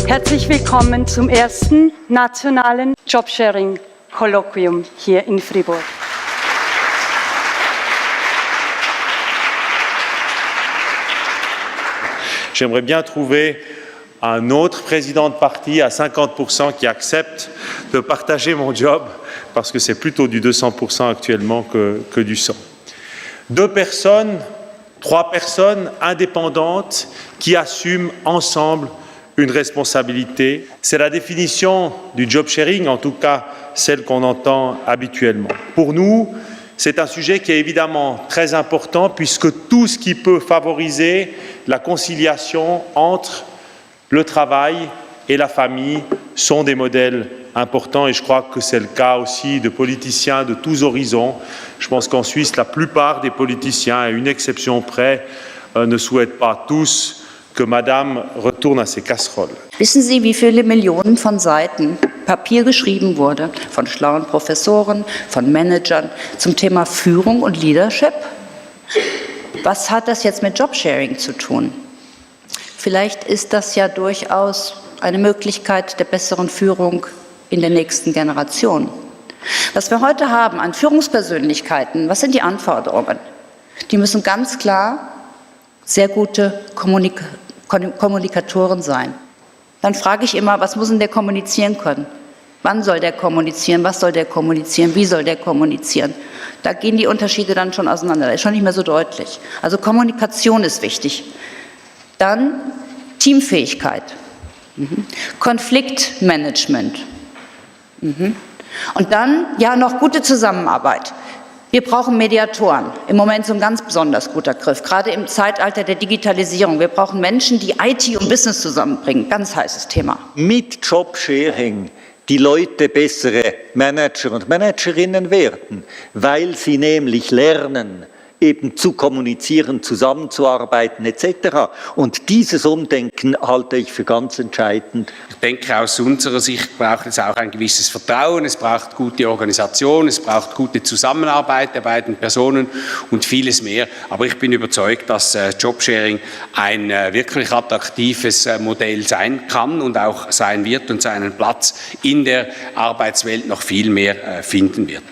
Herzlich willkommen zum ersten nationalen Jobsharing-Kolloquium hier in Fribourg. J'aimerais bien trouver un autre président de parti à 50% qui accepte de partager mon job, parce que c'est plutôt du 200% actuellement que du 100%. 2 personnes, 3 personnes indépendantes qui assument ensemble une responsabilité. C'est la définition du job sharing, en tout cas celle qu'on entend habituellement. Pour nous, c'est un sujet qui est évidemment très important puisque tout ce qui peut favoriser la conciliation entre le travail et la famille sont des modèles importants et je crois que c'est le cas aussi de politiciens de tous horizons. Je pense qu'en Suisse, la plupart des politiciens, à une exception près, ne souhaitent pas tous que Madame retourne à ses casseroles. Wissen Sie, wie viele Millionen von Seiten Papier geschrieben wurde von schlauen Professoren, von Managern zum Thema Führung und Leadership? Was hat das jetzt mit Jobsharing zu tun? Vielleicht ist das ja durchaus eine Möglichkeit der besseren Führung in der nächsten Generation. Was wir heute haben an Führungspersönlichkeiten, was sind die Anforderungen? Die müssen ganz klar sehr gute Kommunikatoren sein. Dann frage ich immer, was muss denn der kommunizieren können? Wann soll der kommunizieren? Was soll der kommunizieren? Wie soll der kommunizieren? Da gehen die Unterschiede dann schon auseinander. Das ist schon nicht mehr so deutlich. Also Kommunikation ist wichtig. Dann Teamfähigkeit, Konfliktmanagement und dann ja noch gute Zusammenarbeit. Wir brauchen Mediatoren, im Moment so ein ganz besonders guter Griff, gerade im Zeitalter der Digitalisierung. Wir brauchen Menschen, die IT und Business zusammenbringen, ganz heißes Thema. Mit Jobsharing die Leute bessere Manager und Managerinnen werden, weil sie nämlich lernen, eben zu kommunizieren, zusammenzuarbeiten etc. Und dieses Umdenken halte ich für ganz entscheidend. Ich denke, aus unserer Sicht braucht es auch ein gewisses Vertrauen, es braucht gute Organisation, es braucht gute Zusammenarbeit der beiden Personen und vieles mehr. Aber ich bin überzeugt, dass Jobsharing ein wirklich attraktives Modell sein kann und auch sein wird und seinen Platz in der Arbeitswelt noch viel mehr finden wird.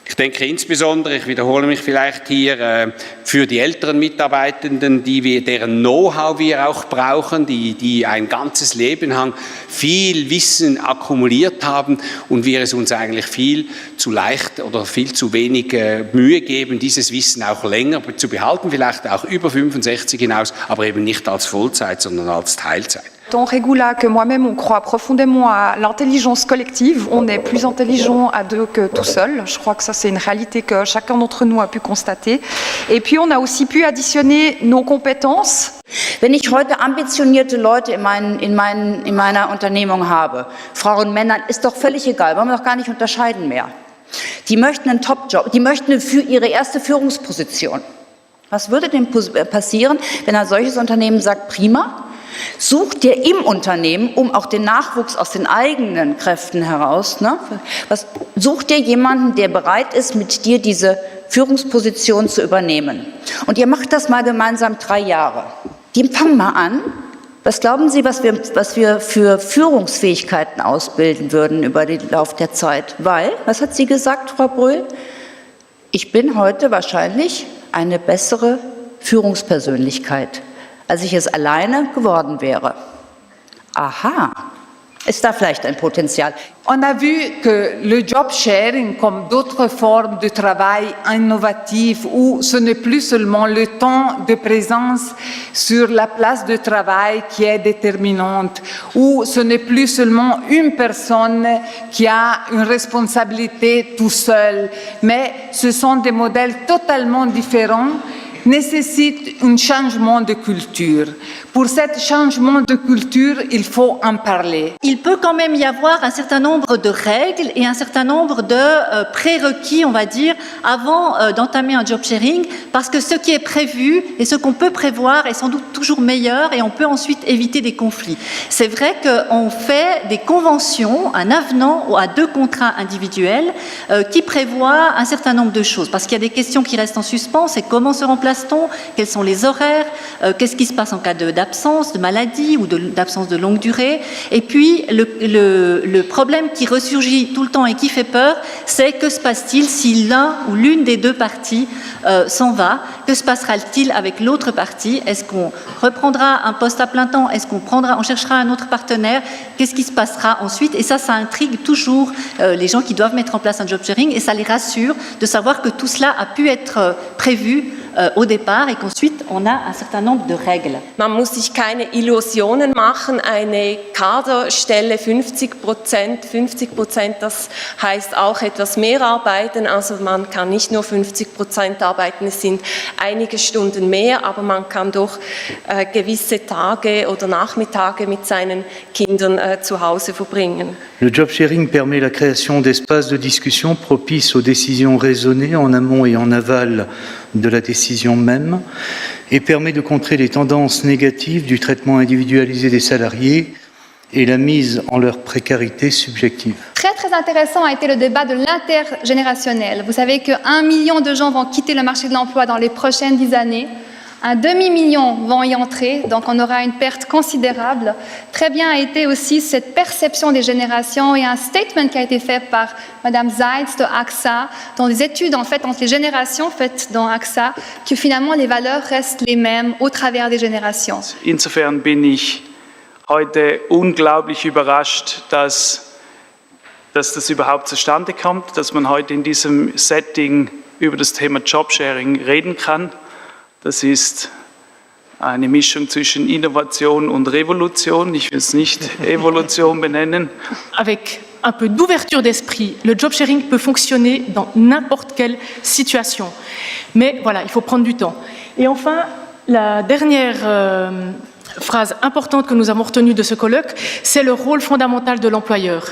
Ich denke insbesondere, ich wiederhole mich vielleicht hier, für die älteren Mitarbeitenden, deren Know-how wir auch brauchen, die ein ganzes Leben lang viel Wissen akkumuliert haben und wir es uns eigentlich viel zu leicht oder viel zu wenig Mühe geben, dieses Wissen auch länger zu behalten, vielleicht auch über 65 hinaus, aber eben nicht als Vollzeit, sondern als Teilzeit. Tant Regula que moi-même, on croit profondément à l'intelligence collective. On est plus intelligent à 2 que tout seul. Je crois que ça, c'est une réalité que chacun d'entre nous a pu constater. Et puis, on a aussi pu additionner nos compétences. Wenn ich heute ambitionierte Leute in meiner Unternehmung habe, Frauen, Männer, ist doch völlig egal, wollen wir doch gar nicht unterscheiden mehr. Die möchten einen Top-Job, die möchten für ihre erste Führungsposition. Was würde denn passieren, wenn ein solches Unternehmen sagt, prima, sucht dir im Unternehmen, um auch den Nachwuchs aus den eigenen Kräften heraus, sucht dir jemanden, der bereit ist, mit dir diese Führungsposition zu übernehmen. Und ihr macht das mal gemeinsam 3 Jahre. Die fangen mal an. Was glauben Sie, was wir für Führungsfähigkeiten ausbilden würden über den Lauf der Zeit? Weil, was hat sie gesagt, Frau Brühl? Ich bin heute wahrscheinlich eine bessere Führungspersönlichkeit, als ich es alleine geworden wäre. Aha, ist da vielleicht ein Potenzial? On a vu que le job sharing, comme d'autres formes de travail innovatives, où ce n'est plus seulement le temps de présence sur la place de travail qui est déterminante, où ce n'est plus seulement une personne qui a une responsabilité tout seul, mais ce sont des modèles totalement différents, nécessite un changement de culture. Pour ce changement de culture, il faut en parler. Il peut quand même y avoir un certain nombre de règles et un certain nombre de prérequis, on va dire, avant d'entamer un job sharing, parce que ce qui est prévu et ce qu'on peut prévoir est sans doute toujours meilleur et on peut ensuite éviter des conflits. C'est vrai qu'on fait des conventions, un avenant à 2 contrats individuels qui prévoient un certain nombre de choses, parce qu'il y a des questions qui restent en suspens, c'est comment se remplace-t-on, quels sont les horaires, qu'est-ce qui se passe en cas d'absence, de maladie ou d'absence de longue durée. Et puis, le problème qui ressurgit tout le temps et qui fait peur, c'est que se passe-t-il si l'un ou l'une des deux parties s'en va? Que se passera-t-il avec l'autre partie? Est-ce qu'on reprendra un poste à plein temps? Est-ce on cherchera un autre partenaire? Qu'est-ce qui se passera ensuite? Et ça intrigue toujours les gens qui doivent mettre en place un job sharing, et ça les rassure de savoir que tout cela a pu être prévu au départ et qu'ensuite on a un certain nombre de règles. Man muss sich keine Illusionen machen, eine Kaderstelle 50%, das heißt auch etwas mehr arbeiten, also man kann nicht nur 50% arbeiten, es sind einige Stunden mehr, aber man kann doch gewisse Tage oder Nachmittage mit seinen Kindern zu Hause verbringen. Le job sharing permet la création d'espaces de discussion propices aux décisions raisonnées en amont et en aval de la décision même, et permet de contrer les tendances négatives du traitement individualisé des salariés et la mise en leur précarité subjective. Très très intéressant a été le débat de l'intergénérationnel. Vous savez que 1 million de gens vont quitter le marché de l'emploi dans les prochaines 10 années. Un demi-million vont y entrer, donc on aura une perte considérable. Très bien a été aussi cette perception des générations et un statement qui a été fait par Madame Zeitz de AXA, dans des études en fait entre les générations faites dans AXA, que finalement les valeurs restent les mêmes au travers des générations. Insofern bin ich heute unglaublich überrascht, dass das überhaupt zustande kommt, dass man heute in diesem Setting über das Thema Jobsharing reden kann. Das ist eine Mischung zwischen Innovation und Revolution. Ich will es nicht Evolution benennen. Avec un peu d'ouverture d'esprit, le job sharing peut fonctionner dans n'importe quelle situation. Mais voilà, il faut prendre du temps. Et enfin, la dernière phrase importante que nous avons retenue de ce colloque, c'est le rôle fondamental de l'employeur.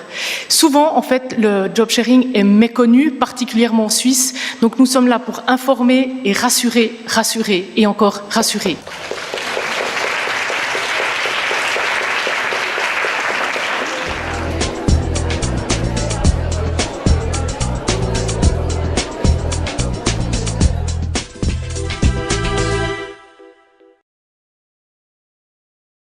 Souvent, en fait, le job sharing est méconnu, particulièrement en Suisse. Donc, nous sommes là pour informer et rassurer, rassurer et encore rassurer.